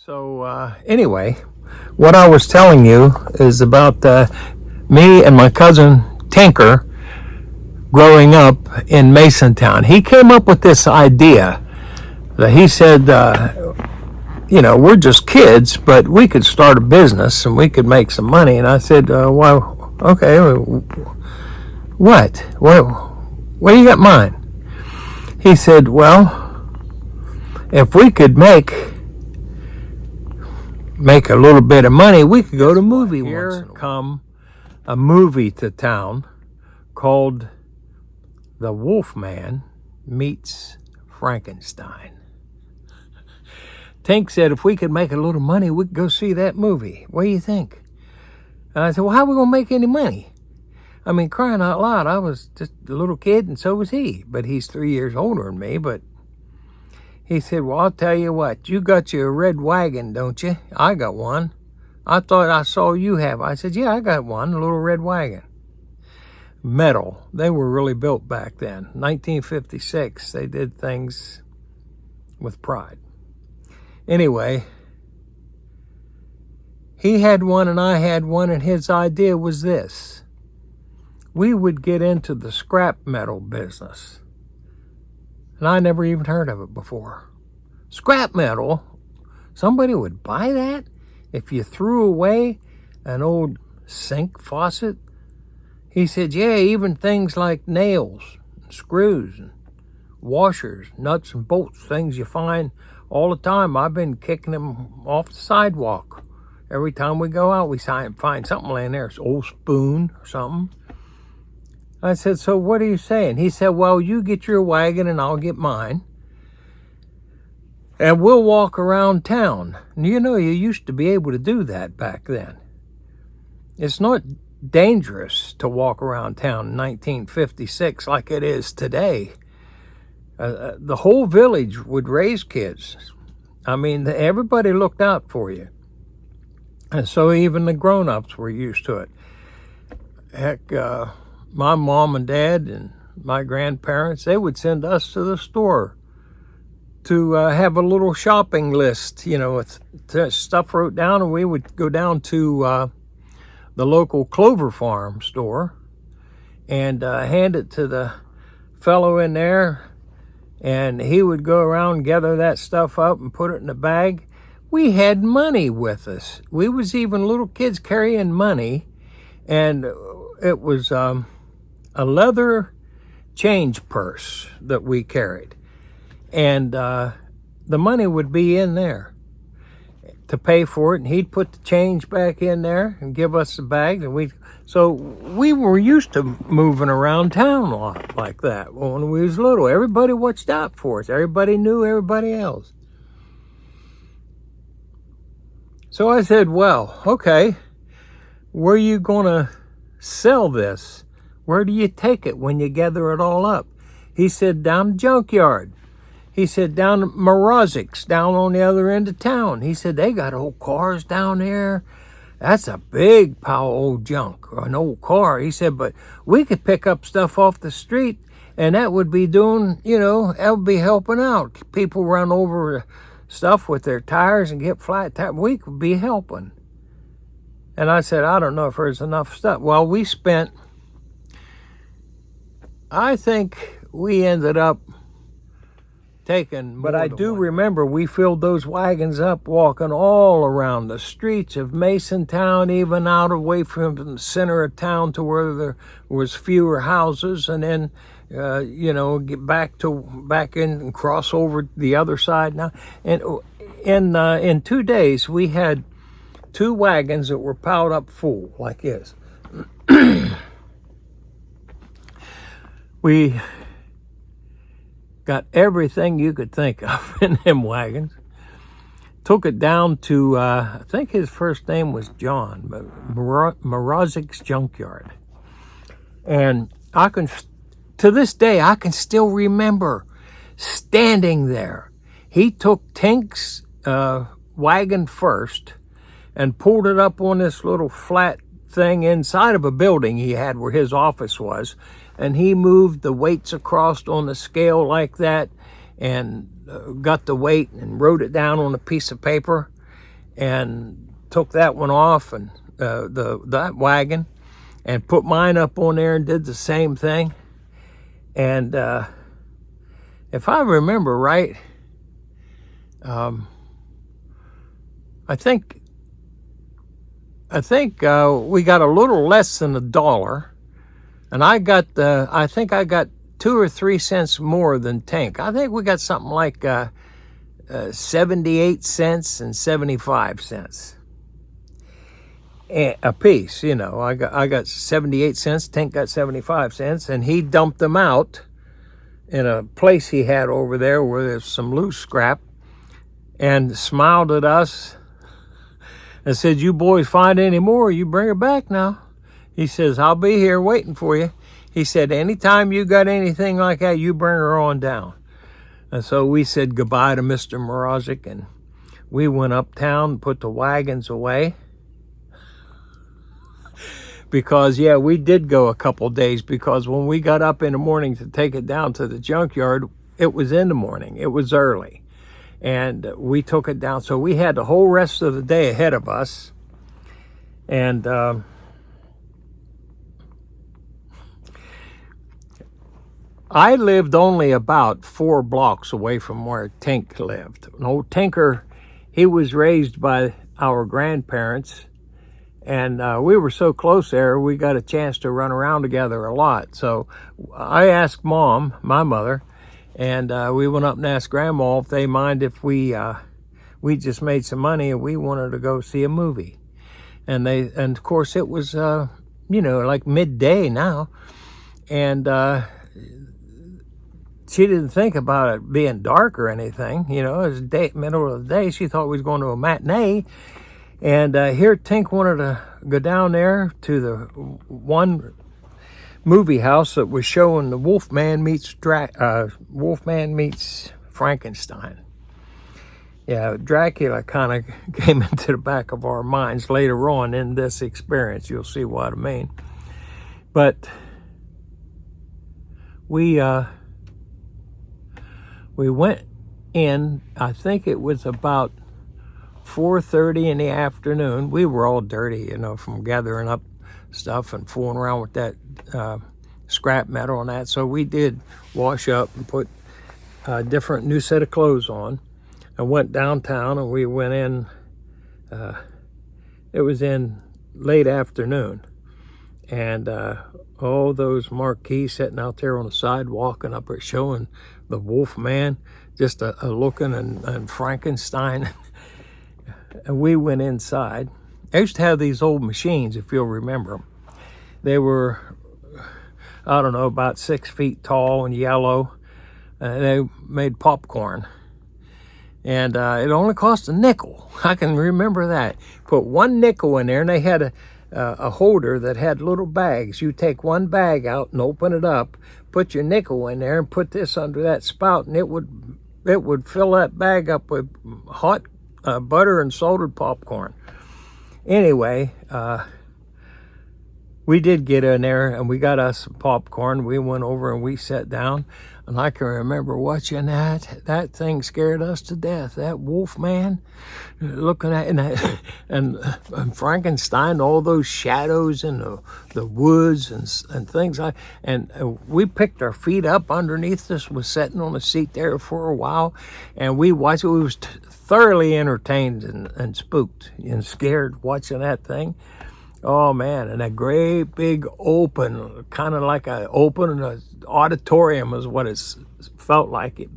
So anyway, what I was telling you is about me and my cousin Tinker growing up in Masontown. He came up with this idea that he said, we're just kids, but we could start a business and we could make some money. And I said, well, okay, what? What do you got in mind? He said, well, if we could make a little bit of money, we could go to movie. Here come a movie to town called The Wolfman Meets Frankenstein. Tink said if we could make a little money, we could go see that movie. What do you think? And I said, well, how are we going to make any money? I mean, crying out loud, I was just a little kid and so was he. But he's 3 years older than me, but he said, well, I'll tell you what, you got your red wagon, don't you? I got one. I thought I saw you have. I said, yeah, I got one, a little red wagon. Metal. They were really built back then. 1956, they did things with pride. Anyway, he had one and I had one, and his idea was this. We would get into the scrap metal business. And I never even heard of it before. Scrap metal? Somebody would buy that? If you threw away an old sink faucet? He said, yeah, even things like nails, and screws, and washers, nuts and bolts, things you find all the time. I've been kicking them off the sidewalk. Every time we go out, we find something laying there. It's an old spoon or something. I said, so what are you saying? He said, well, you get your wagon and I'll get mine. And we'll walk around town. And you used to be able to do that back then. It's not dangerous to walk around town in 1956 like it is today. The whole village would raise kids. I mean, everybody looked out for you. And so even the grown-ups were used to it. Heck, my mom and dad and my grandparents, they would send us to the store to have a little shopping list, with stuff wrote down, and we would go down to the local Clover Farm store and hand it to the fellow in there, and he would go around and gather that stuff up and put it in a bag. We had money with us. We was even little kids carrying money, and it was a leather change purse that we carried. And the money would be in there to pay for it, and he'd put the change back in there and give us the bag. And so we were used to moving around town a lot like that when we was little. Everybody watched out for us. Everybody knew everybody else. So I said, well, okay, where are you going to sell this? Where do you take it when you gather it all up? He said, down the junkyard. He said, down to Morozic's, down on the other end of town. He said, they got old cars down there. That's a big pile of old junk, an old car. He said, but we could pick up stuff off the street, and that would be doing, that would be helping out. People run over stuff with their tires and get flat tires. We could be helping. And I said, I don't know if there's enough stuff. Well, I think we ended up taking more. But I do remember we filled those wagons up walking all around the streets of Masontown, even out away from the center of town to where there was fewer houses, and then get back in and cross over the other side now. And in 2 days, we had 2 wagons that were piled up full like this. We got everything you could think of in them wagons. Took it down to, I think his first name was John, but Morozic's junkyard. And to this day, I can still remember standing there. He took Tink's wagon first and pulled it up on this little flat thing inside of a building he had where his office was. And he moved the weights across on the scale like that and got the weight and wrote it down on a piece of paper. and took that one off, and that wagon, and put mine up on there and did the same thing. And if I remember right, I think we got a little less than $1, and I think I got 2 or 3 cents more than Tank. I think we got something like 78 cents and 75 cents a piece. You know, I got 78 cents. Tank got 75 cents, and he dumped them out in a place he had over there where there's some loose scrap, and smiled at us and said, "You boys find any more, you bring it back now." He says, "I'll be here waiting for you." He said, "Anytime you got anything like that, you bring her on down." And so we said goodbye to Mr. Morozic, and we went uptown and put the wagons away. Because, yeah, we did go a couple days, because when we got up in the morning to take it down to the junkyard, it was in the morning. It was early. And we took it down. So we had the whole rest of the day ahead of us. And I lived only about 4 blocks away from where Tink lived. An old Tinker, he was raised by our grandparents. And we were so close there, we got a chance to run around together a lot. So I asked Mom, my mother, and we went up and asked Grandma if they mind if we just made some money and we wanted to go see a movie. And of course it was, like midday now. And she didn't think about it being dark or anything. You know, it was middle of the day. She thought we was going to a matinee. And here Tink wanted to go down there to the one movie house that was showing the Wolfman meets Frankenstein. Yeah, Dracula kind of came into the back of our minds later on in this experience. You'll see what I mean. But we went in, I think it was about 4:30 in the afternoon. We were all dirty, from gathering up stuff and fooling around with that scrap metal and that. So we did wash up and put a different new set of clothes on and went downtown, and we went in, it was in late afternoon. And all those marquees sitting out there on the sidewalk and up there showing the Wolfman, just a looking and Frankenstein. And we went inside. I used to have these old machines, if you'll remember them. They were, I don't know, about 6 feet tall and yellow. They made popcorn. And it only cost a nickel. I can remember that. Put 1 nickel in there, and they had a holder that had little bags. You take 1 bag out and open it up, put your nickel in there, and put this under that spout, and it would fill that bag up with hot butter and salted popcorn. Anyway, we did get in there, and we got us some popcorn. We went over and we sat down, and I can remember watching that. That thing scared us to death. That Wolfman, looking at and Frankenstein, all those shadows in the woods and things like. And we picked our feet up underneath us. Was sitting on a seat there for a while, and we watched it. We was thoroughly entertained and spooked and scared watching that thing. Oh man, and a great big open, kind of like an auditorium is what it felt like.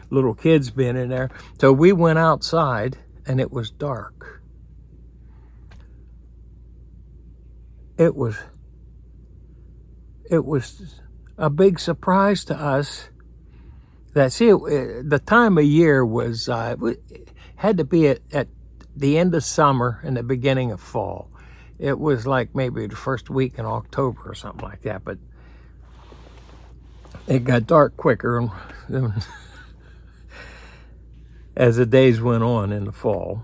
Little kids being in there. So we went outside, and it was dark. It was a big surprise to us that, the time of year was, had to be at the end of summer and the beginning of fall. It was like maybe the first week in October or something like that, but it got dark quicker as the days went on in the fall.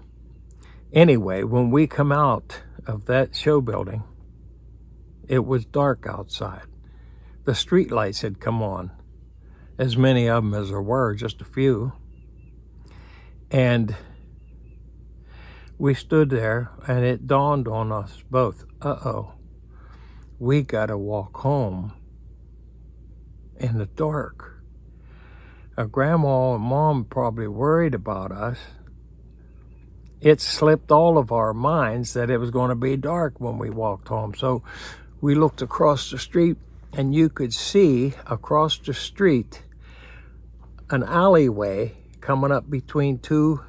Anyway, when we come out of that show building, it was dark outside. The street lights had come on, as many of them as there were, just a few. And we stood there, and it dawned on us both, uh-oh, we gotta walk home in the dark. Grandma and Mom probably worried about us. It slipped all of our minds that it was going to be dark when we walked home. So we looked across the street, and you could see across the street an alleyway coming up between two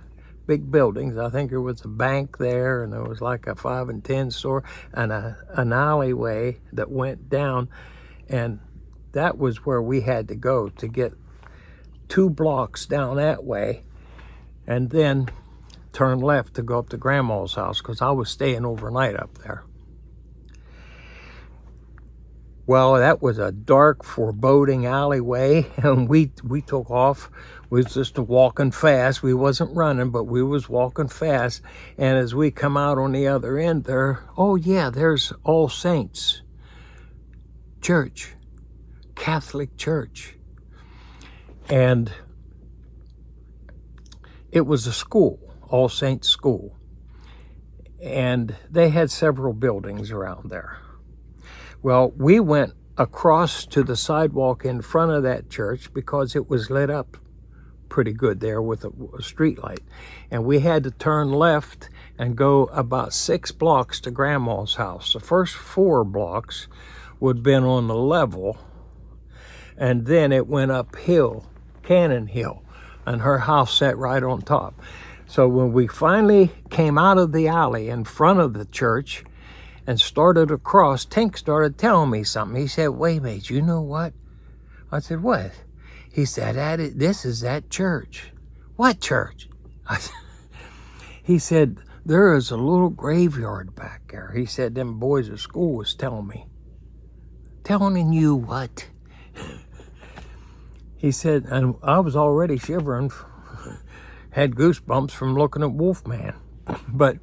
big buildings. I think there was a bank there, and there was like a 5 and 10 store, and an alleyway that went down, and that was where we had to go to get 2 blocks down that way, and then turn left to go up to Grandma's house, because I was staying overnight up there. Well, that was a dark, foreboding alleyway, and we took off. We was just walking fast. We wasn't running, but we was walking fast. And as we come out on the other end there, oh yeah, there's All Saints Church, Catholic Church. And it was a school, All Saints School. And they had several buildings around there. Well, we went across to the sidewalk in front of that church because it was lit up pretty good there with a street light. And we had to turn left and go about 6 blocks to Grandma's house. The first 4 blocks would have been on the level, and then it went uphill, Cannon Hill, and her house sat right on top. So when we finally came out of the alley in front of the church and started across, Tink started telling me something. He said, wait a minute, you know what? I said, what? He said, this is that church. What church? He said, there is a little graveyard back there. He said, them boys at school was telling me. Telling you what? He said, and I was already shivering, had goosebumps from looking at Wolfman. But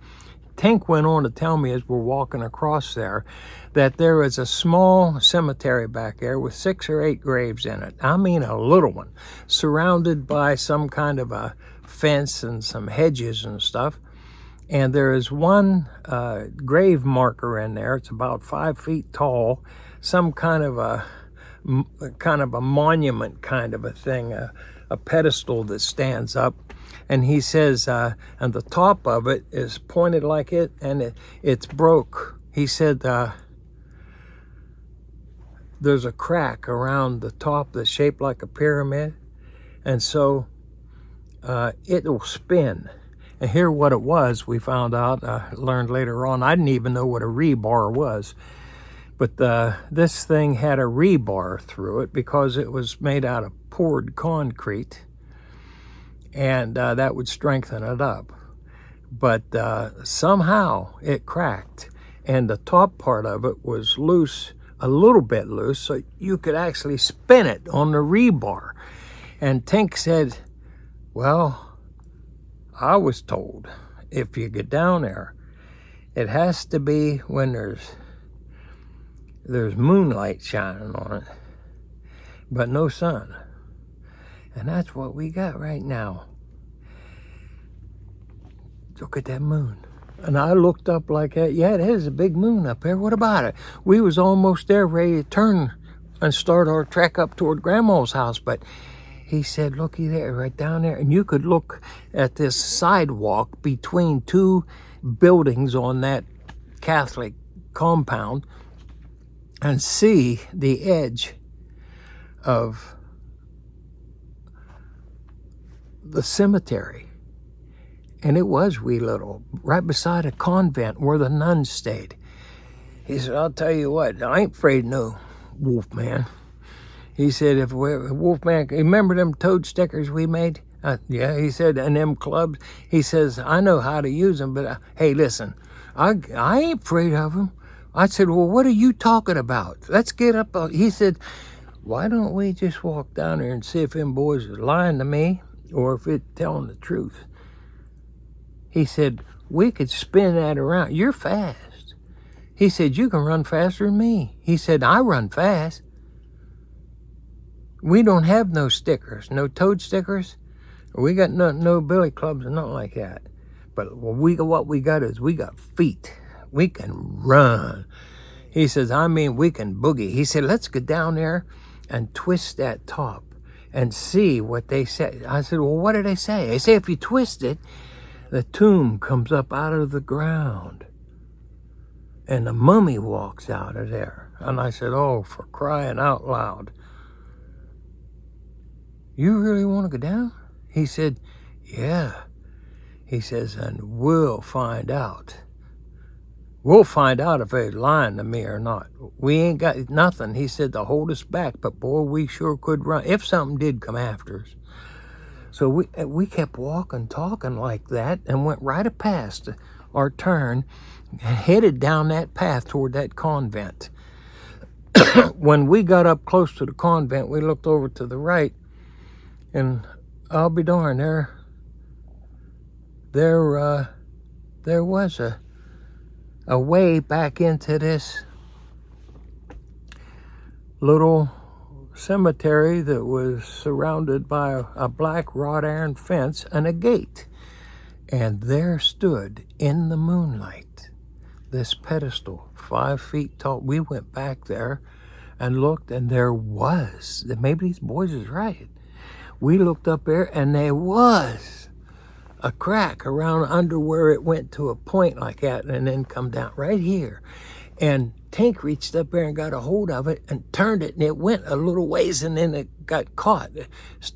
Tank went on to tell me as we're walking across there that there is a small cemetery back there with 6 or 8 graves in it. I mean a little one, surrounded by some kind of a fence and some hedges and stuff. And there is one grave marker in there. It's about 5 feet tall, some kind of a monument kind of a thing, a pedestal that stands up. And he says, and the top of it is pointed like it, and it's broke. He said, there's a crack around the top that's shaped like a pyramid, and so it'll spin. And here what it was, we found out, learned later on, I didn't even know what a rebar was. But this thing had a rebar through it because it was made out of poured concrete. And that would strengthen it up. But somehow it cracked, and the top part of it was loose, a little bit loose, so you could actually spin it on the rebar. And Tink said, well, I was told if you get down there, it has to be when there's moonlight shining on it, but no sun. And that's what we got right now. Look at that moon. And I looked up like that. Yeah, it is a big moon up there. What about it? We was almost there, ready to turn and start our trek up toward Grandma's house. But he said, looky there, right down there. And you could look at this sidewalk between 2 buildings on that Catholic compound and see the edge of the cemetery. And it was wee little, right beside a convent where the nuns stayed. He said, I'll tell you what, I ain't afraid of no Wolfman. He said, if Wolfman, remember them toad stickers we made? Yeah, he said, and them clubs. He says, I know how to use them, but hey, listen, I ain't afraid of them. I said, well, what are you talking about? Let's get up. He said, why don't we just walk down there and see if them boys are lying to me or if it's telling the truth? He said, we could spin that around. You're fast. He said, you can run faster than me. He said, I run fast. We don't have no stickers, no toad stickers. We got no billy clubs or nothing like that. But what we got is we got feet. We can run. He says, I mean, we can boogie. He said, let's get down there and twist that top and see what they say. I said, well, what do they say? They say if you twist it, the tomb comes up out of the ground and the mummy walks out of there. And I said, oh, for crying out loud. You really want to go down? He said, yeah. He says, and we'll find out. We'll find out if they're lying to me or not. We ain't got nothing, he said, to hold us back, but boy, we sure could run if something did come after us. So we kept walking, talking like that, and went right past our turn, headed down that path toward that convent. When we got up close to the convent, we looked over to the right, and I'll be darned, there was a way back into this little cemetery that was surrounded by a black wrought iron fence and a gate. And there stood in the moonlight this pedestal, 5 feet tall. We went back there and looked, and there was, maybe these boys is right. We looked up there, and there was a crack around under where it went to a point like that and then come down right here. And Tank reached up there and got a hold of it and turned it, and it went a little ways, and then it got caught.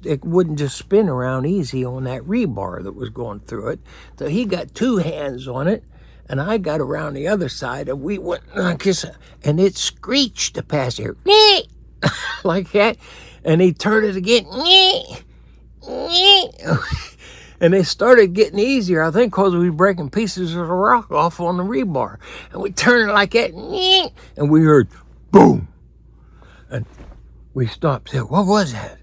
It wouldn't just spin around easy on that rebar that was going through it. So he got 2 hands on it, and I got around the other side, and we went like this, and it screeched to pass here, like that. And he turned it again, and it started getting easier, I think, because we were breaking pieces of the rock off on the rebar. And we turned it like that, and we heard boom. And we stopped. Said, what was that?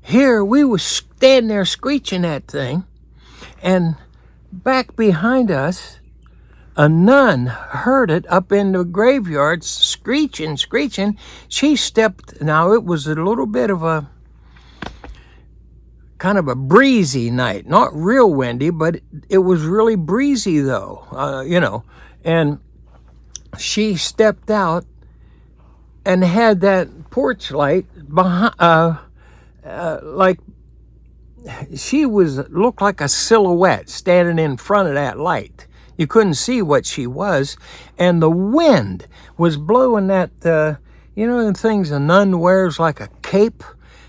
Here, we was standing there screeching that thing, and back behind us, a nun heard it up in the graveyard, screeching. She stepped, now it was a little bit of a, kind of a breezy night, not real windy, but it was really breezy though, and she stepped out and had that porch light behind, like she looked like a silhouette standing in front of that light. You couldn't see what she was, and the wind was blowing that, the things a nun wears like a cape,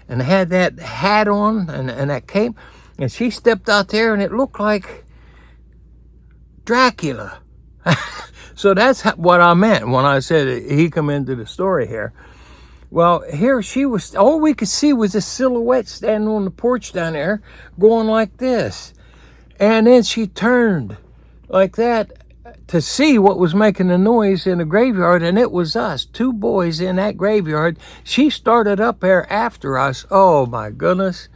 and had that hat on and that cape, and she stepped out there, and it looked like Dracula. So that's what I meant when I said he come into the story here. Well, here she was, all we could see was a silhouette standing on the porch down there, going like this. And then she turned like that to see what was making the noise in the graveyard, and it was us, 2 boys in that graveyard. She started up there after us. Oh my goodness.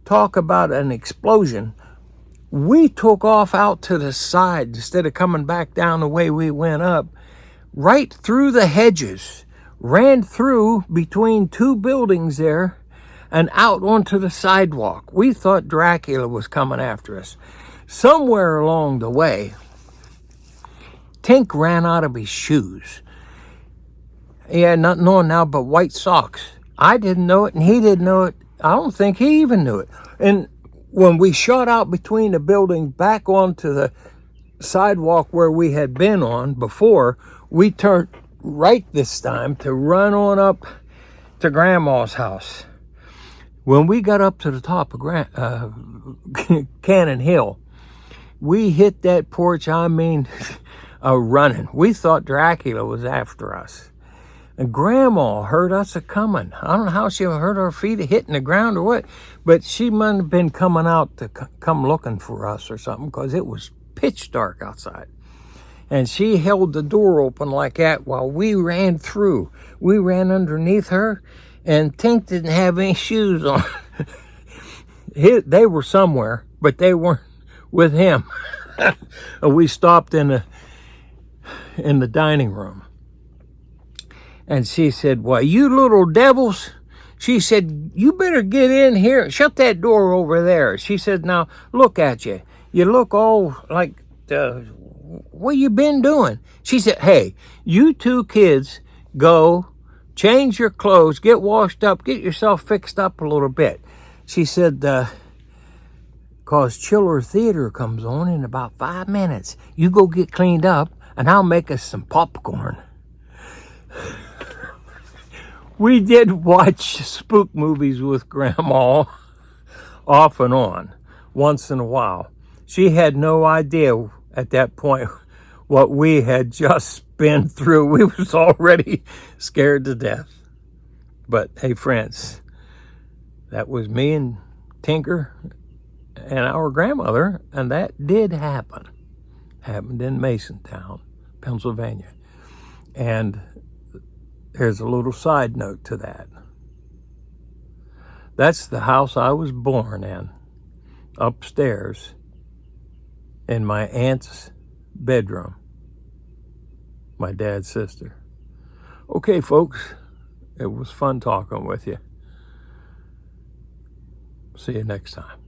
Talk about an explosion. We took off out to the side instead of coming back down the way we went up, right through the hedges, ran through between 2 buildings there and out onto the sidewalk. We thought Dracula was coming after us. Somewhere along the way, Tink ran out of his shoes. He had nothing on now but white socks. I didn't know it, and he didn't know it. I don't think he even knew it. And when we shot out between the building back onto the sidewalk where we had been on before, we turned right this time to run on up to Grandma's house. When we got up to the top of Cannon Hill, we hit that porch, running. We thought Dracula was after us. And Grandma heard us a-coming. I don't know how she heard our feet hitting the ground or what, but she might have been coming out to come looking for us or something, because it was pitch dark outside. And she held the door open like that while we ran through. We ran underneath her, and Tink didn't have any shoes on. They were somewhere, but they weren't with him. We stopped in the dining room. And she said, "Why, you little devils," she said, "you better get in here. Shut that door over there." She said, "Now, look at you. You look all like, what you been doing? She said, hey, you two kids go change your clothes, get washed up, get yourself fixed up a little bit. She said, cause Chiller Theater comes on in about 5 minutes. You go get cleaned up and I'll make us some popcorn. We did watch spook movies with Grandma off and on, once in a while. She had no idea at that point what we had just been through. We was already scared to death. But hey, friends, that was me and Tinker and our grandmother, and that did happen. Happened in Masontown, Pennsylvania. And there's a little side note to that. That's the house I was born in, upstairs in my aunt's bedroom, my dad's sister. Okay, folks, it was fun talking with you. See you next time.